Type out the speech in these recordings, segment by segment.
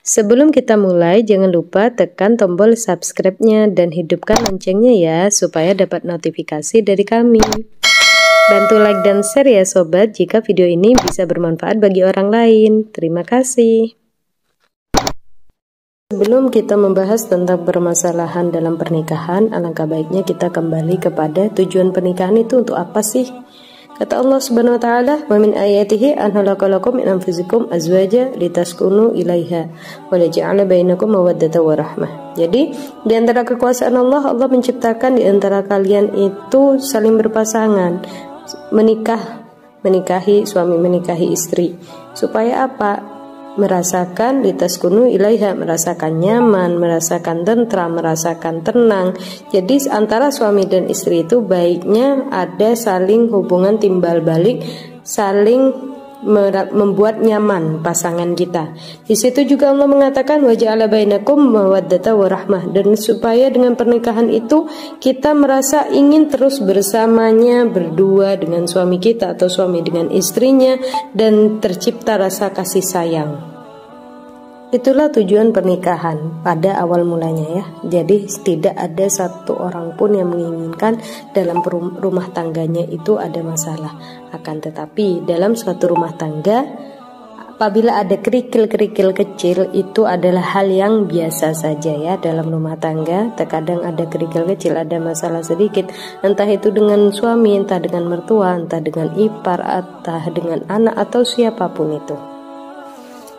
Sebelum kita mulai, jangan lupa tekan tombol subscribe-nya dan hidupkan loncengnya ya, supaya dapat notifikasi dari kami. Bantu like dan share ya sobat, jika video ini bisa bermanfaat bagi orang lain. Terima kasih. Sebelum kita membahas tentang permasalahan dalam pernikahan, alangkah baiknya kita kembali kepada tujuan pernikahan itu untuk apa sih? Kata Allah Subhanahu wa taala, "Wa min ayatihi an khalaqalakum min anfusikum azwaja litaskunu ilaiha wa ja'ala bainakum mawaddatan wa rahmah." Jadi, di antara kekuasaan Allah, Allah menciptakan di antara kalian itu saling berpasangan, menikahi suami, menikahi istri. Supaya apa? Merasakan litaskunu ilaiha, merasakan nyaman, merasakan tentram, merasakan tenang. Jadi antara suami dan istri itu baiknya ada saling hubungan timbal balik, saling membuat nyaman pasangan kita. Di situ juga Allah mengatakan wa ja'ala bainakum mawaddatan wa rahmah, dan supaya dengan pernikahan itu kita merasa ingin terus bersamanya, berdua dengan suami kita atau suami dengan istrinya, dan tercipta rasa kasih sayang. Itulah tujuan pernikahan pada awal mulanya ya. Jadi tidak ada satu orang pun yang menginginkan dalam rumah tangganya itu ada masalah. Akan tetapi dalam suatu rumah tangga, apabila ada kerikil-kerikil kecil, itu adalah hal yang biasa saja ya dalam rumah tangga. Terkadang ada kerikil kecil, ada masalah sedikit, entah itu dengan suami, entah dengan mertua, entah dengan ipar, entah dengan anak atau siapapun itu.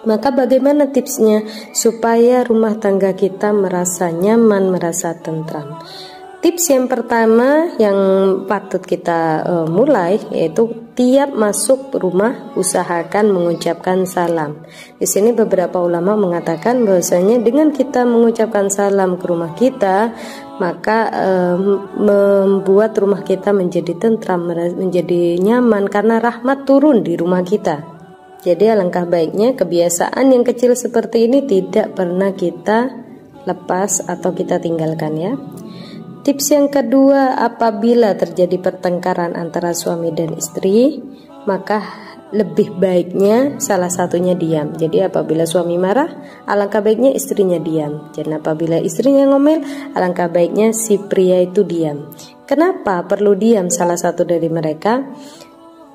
Maka bagaimana tipsnya supaya rumah tangga kita merasa nyaman, merasa tentram? Tips yang pertama yang patut kita mulai yaitu tiap masuk rumah usahakan mengucapkan salam. Di sini beberapa ulama mengatakan bahwasanya dengan kita mengucapkan salam ke rumah kita, maka membuat rumah kita menjadi tentram, menjadi nyaman karena rahmat turun di rumah kita. Jadi alangkah baiknya kebiasaan yang kecil seperti ini tidak pernah kita lepas atau kita tinggalkan ya. Tips yang kedua, apabila terjadi pertengkaran antara suami dan istri, maka lebih baiknya salah satunya diam. Jadi apabila suami marah, alangkah baiknya istrinya diam. Dan apabila istrinya ngomel, alangkah baiknya si pria itu diam. Kenapa perlu diam salah satu dari mereka?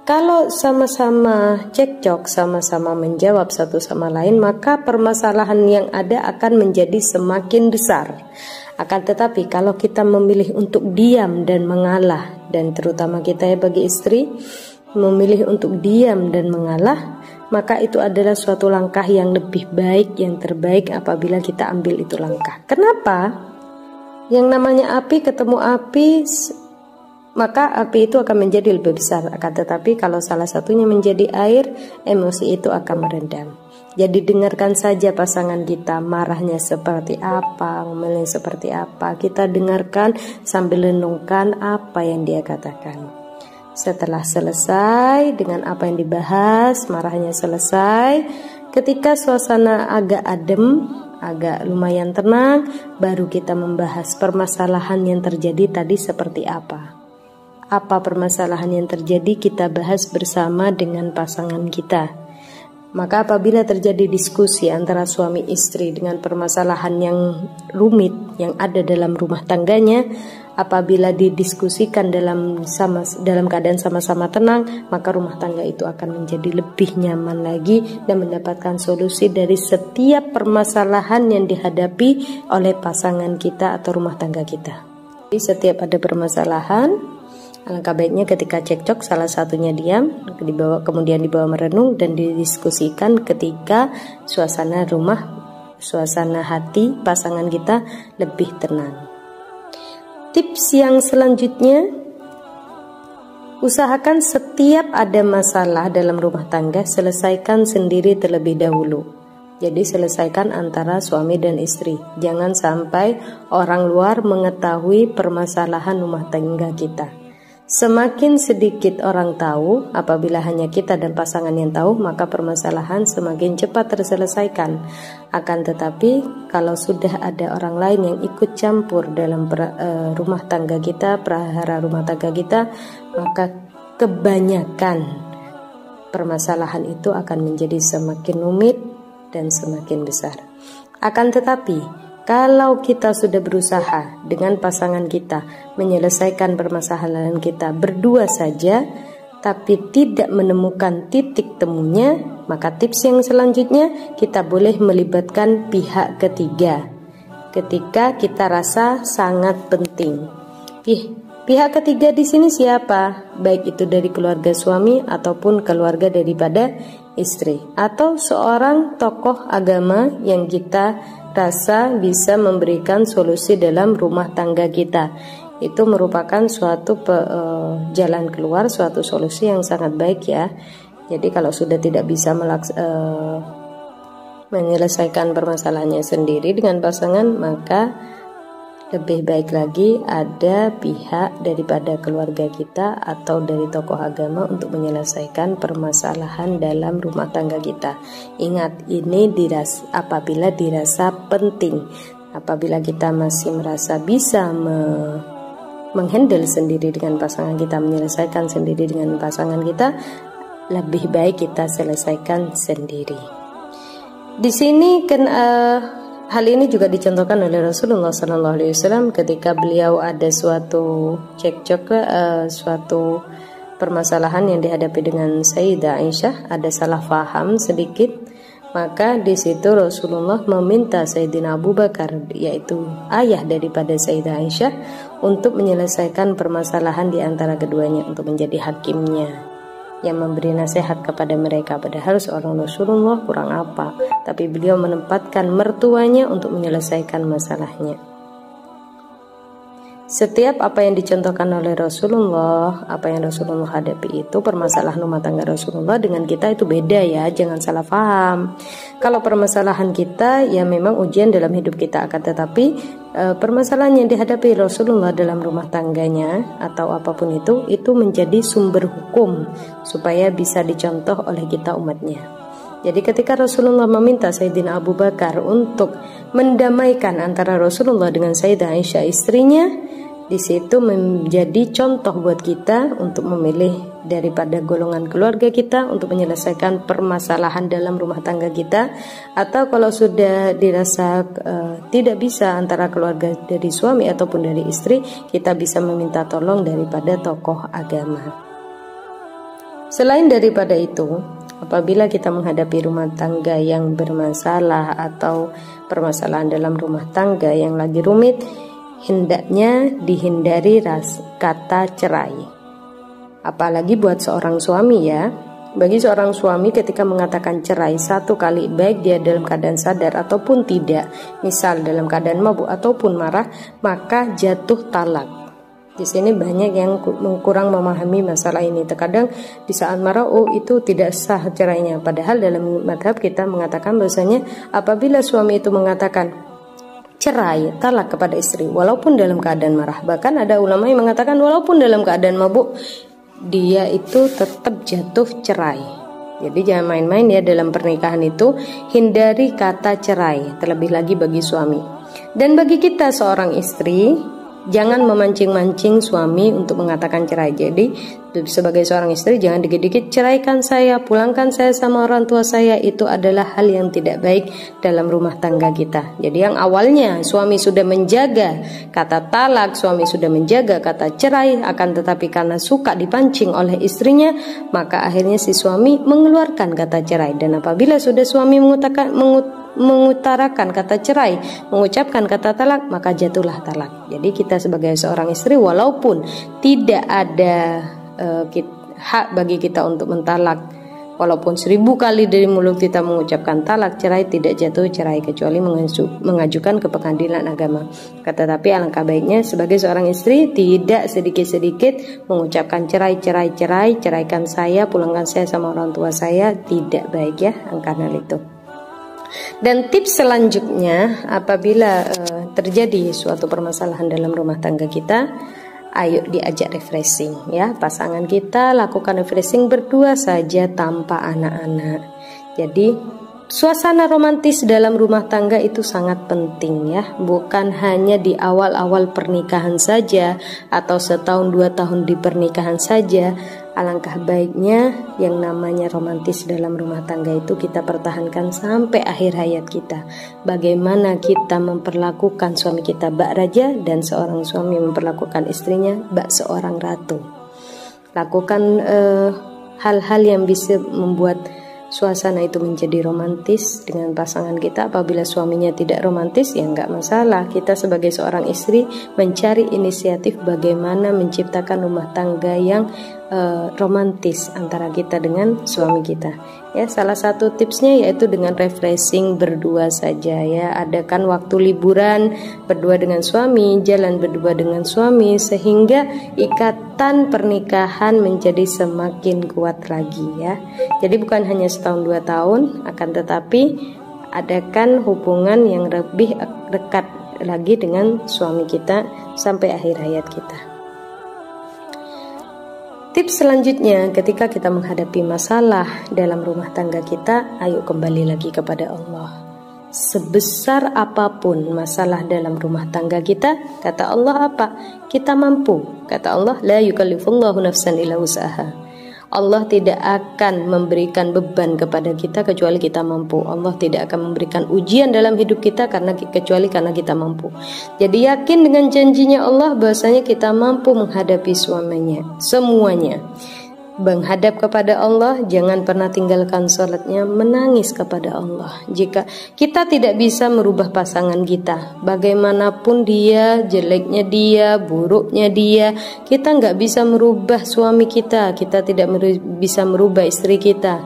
Kalau sama-sama cekcok, sama-sama menjawab satu sama lain, maka permasalahan yang ada akan menjadi semakin besar. Akan tetapi kalau kita memilih untuk diam dan mengalah, dan terutama kita ya bagi istri, memilih untuk diam dan mengalah, maka itu adalah suatu langkah yang lebih baik, yang terbaik apabila kita ambil itu langkah. Kenapa? Yang namanya api ketemu api, maka api itu akan menjadi lebih besar. Akan tetapi kalau salah satunya menjadi air, emosi itu akan meredam. Jadi dengarkan saja pasangan kita marahnya seperti apa, ngomelnya seperti apa. Kita dengarkan sambil renungkan apa yang dia katakan. Setelah selesai dengan apa yang dibahas, marahnya selesai, ketika suasana agak adem, agak lumayan tenang, baru kita membahas permasalahan yang terjadi tadi seperti apa. Apa permasalahan yang terjadi, kita bahas bersama dengan pasangan kita. Maka apabila terjadi diskusi antara suami istri dengan permasalahan yang rumit yang ada dalam rumah tangganya, apabila didiskusikan dalam keadaan sama-sama tenang, maka rumah tangga itu akan menjadi lebih nyaman lagi dan mendapatkan solusi dari setiap permasalahan yang dihadapi oleh pasangan kita atau rumah tangga kita. Jadi setiap ada permasalahan, alangkah baiknya ketika cekcok salah satunya diam, kemudian dibawa merenung dan didiskusikan ketika suasana rumah, suasana hati pasangan kita lebih tenang. Tips yang selanjutnya, usahakan setiap ada masalah dalam rumah tangga selesaikan sendiri terlebih dahulu. Jadi selesaikan antara suami dan istri. Jangan sampai orang luar mengetahui permasalahan rumah tangga kita. Semakin sedikit orang tahu, apabila hanya kita dan pasangan yang tahu, maka permasalahan semakin cepat terselesaikan. Akan tetapi kalau sudah ada orang lain yang ikut campur dalam rumah tangga kita, prahara rumah tangga kita, maka kebanyakan permasalahan itu akan menjadi semakin rumit, dan semakin besar. Akan tetapi, kalau kita sudah berusaha dengan pasangan kita menyelesaikan permasalahan kita berdua saja, tapi tidak menemukan titik temunya, maka tips yang selanjutnya kita boleh melibatkan pihak ketiga ketika kita rasa sangat penting. Pihak ketiga di sini siapa? Baik itu dari keluarga suami ataupun keluarga daripada istri, atau seorang tokoh agama yang kita rasa bisa memberikan solusi dalam rumah tangga kita. Itu merupakan suatu jalan keluar, suatu solusi yang sangat baik ya. Jadi kalau sudah tidak bisa menyelesaikan permasalahannya sendiri dengan pasangan, maka lebih baik lagi ada pihak daripada keluarga kita atau dari tokoh agama untuk menyelesaikan permasalahan dalam rumah tangga kita. Ingat, ini apabila dirasa penting. Apabila kita masih merasa bisa menghandle sendiri dengan pasangan kita, menyelesaikan sendiri dengan pasangan kita, lebih baik kita selesaikan sendiri. Di sini hal ini juga dicontohkan oleh Rasulullah SAW ketika beliau ada suatu cekcok, suatu permasalahan yang dihadapi dengan Sayyidah Aisyah, ada salah paham sedikit. Maka di situ Rasulullah meminta Sayyidina Abu Bakar, yaitu ayah daripada Sayyidah Aisyah, untuk menyelesaikan permasalahan di antara keduanya, untuk menjadi hakimnya yang memberi nasihat kepada mereka. Padahal seorang Rasulullah kurang apa, tapi beliau menempatkan mertuanya untuk menyelesaikan masalahnya. Setiap apa yang dicontohkan oleh Rasulullah, apa yang Rasulullah hadapi itu, permasalahan rumah tangga Rasulullah dengan kita itu beda ya, jangan salah paham. Kalau permasalahan kita ya memang ujian dalam hidup kita, akan tetapi permasalahan yang dihadapi Rasulullah dalam rumah tangganya atau apapun itu menjadi sumber hukum supaya bisa dicontoh oleh kita umatnya. Jadi ketika Rasulullah meminta Sayyidina Abu Bakar untuk mendamaikan antara Rasulullah dengan Sayyidah Aisyah istrinya, di situ menjadi contoh buat kita untuk memilih daripada golongan keluarga kita untuk menyelesaikan permasalahan dalam rumah tangga kita, atau kalau sudah dirasa tidak bisa antara keluarga dari suami ataupun dari istri, kita bisa meminta tolong daripada tokoh agama. Selain daripada itu, apabila kita menghadapi rumah tangga yang bermasalah atau permasalahan dalam rumah tangga yang lagi rumit, hendaknya dihindari kata cerai. Apalagi buat seorang suami ya. Bagi seorang suami ketika mengatakan cerai satu kali, baik dia dalam keadaan sadar ataupun tidak, misal dalam keadaan mabuk ataupun marah, maka jatuh talak. Di sini banyak yang kurang memahami masalah ini. Terkadang di saat marah, itu tidak sah cerainya. Padahal dalam madhab kita mengatakan bahwasanya apabila suami itu mengatakan cerai, talak kepada istri walaupun dalam keadaan marah, bahkan ada ulama yang mengatakan walaupun dalam keadaan mabuk, dia itu tetap jatuh cerai. Jadi jangan main-main ya dalam pernikahan itu, hindari kata cerai, terlebih lagi bagi suami. Dan bagi kita seorang istri, jangan memancing-mancing suami untuk mengatakan cerai. Jadi sebagai seorang istri jangan dikit-dikit ceraikan saya, pulangkan saya sama orang tua saya. Itu adalah hal yang tidak baik dalam rumah tangga kita. Jadi yang awalnya suami sudah menjaga kata talak, suami sudah menjaga kata cerai, akan tetapi karena suka dipancing oleh istrinya, maka akhirnya si suami mengeluarkan kata cerai. Dan apabila sudah suami mengutarakan kata cerai, mengucapkan kata talak, maka jatuhlah talak. Jadi kita sebagai seorang istri, walaupun tidak ada hak bagi kita untuk mentalak, walaupun 1000 kali dari mulut kita mengucapkan talak cerai, tidak jatuh cerai kecuali mengajukan ke pengadilan agama. Tetapi alangkah baiknya sebagai seorang istri tidak sedikit-sedikit mengucapkan cerai, ceraikan saya, pulangkan saya sama orang tua saya, tidak baik ya karena itu. Dan tips selanjutnya, apabila terjadi suatu permasalahan dalam rumah tangga kita, ayo diajak refreshing ya. Pasangan kita lakukan refreshing berdua saja tanpa anak-anak. Jadi suasana romantis dalam rumah tangga itu sangat penting ya. Bukan hanya di awal-awal pernikahan saja atau setahun 2 tahun di pernikahan saja. Alangkah baiknya yang namanya romantis dalam rumah tangga itu kita pertahankan sampai akhir hayat kita. Bagaimana kita memperlakukan suami kita bak raja, dan seorang suami memperlakukan istrinya bak seorang ratu. Lakukan hal-hal yang bisa membuat suasana itu menjadi romantis dengan pasangan kita. Apabila suaminya tidak romantis, ya nggak masalah. Kita sebagai seorang istri mencari inisiatif bagaimana menciptakan rumah tangga yang romantis antara kita dengan suami kita. Ya, salah satu tipsnya yaitu dengan refreshing berdua saja ya. Adakan waktu liburan berdua dengan suami, jalan berdua dengan suami, sehingga ikatan pernikahan menjadi semakin kuat lagi ya. Jadi bukan hanya setahun 2 tahun, akan tetapi adakan hubungan yang lebih dekat lagi dengan suami kita sampai akhir hayat kita. Tips selanjutnya, ketika kita menghadapi masalah dalam rumah tangga kita, ayo kembali lagi kepada Allah. Sebesar apapun masalah dalam rumah tangga kita, kata Allah apa? Kita mampu. Kata Allah, la yukallifullahu nafsan illa wus'aha. Allah tidak akan memberikan beban kepada kita kecuali kita mampu. Allah tidak akan memberikan ujian dalam hidup kita kecuali karena kita mampu. Jadi yakin dengan janjinya Allah bahwasanya kita mampu menghadapi semuanya. Menghadap kepada Allah, jangan pernah tinggalkan sholatnya, menangis kepada Allah. Jika kita tidak bisa merubah pasangan kita, bagaimanapun dia, jeleknya dia, buruknya dia, kita nggak bisa merubah suami kita, kita tidak bisa merubah istri kita.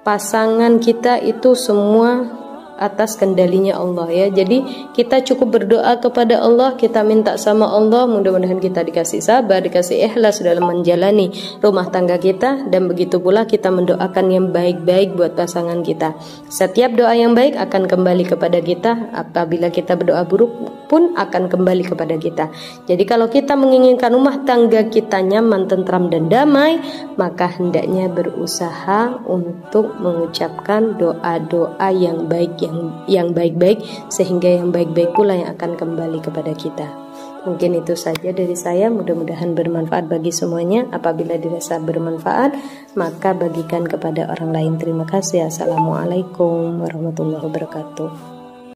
Pasangan kita itu semua atas kendalinya Allah ya. Jadi kita cukup berdoa kepada Allah, kita minta sama Allah, mudah-mudahan kita dikasih sabar, dikasih ikhlas dalam menjalani rumah tangga kita, dan begitu pula kita mendoakan yang baik-baik buat pasangan kita. Setiap doa yang baik akan kembali kepada kita, apabila kita berdoa buruk pun akan kembali kepada kita. Jadi kalau kita menginginkan rumah tangga kita nyaman, tentram dan damai, maka hendaknya berusaha untuk mengucapkan doa-doa yang baik, yang baik-baik, sehingga yang baik-baik pula yang akan kembali kepada kita. Mungkin itu saja dari saya, mudah-mudahan bermanfaat bagi semuanya. Apabila dirasa bermanfaat, maka bagikan kepada orang lain. Terima kasih. Assalamualaikum warahmatullahi wabarakatuh.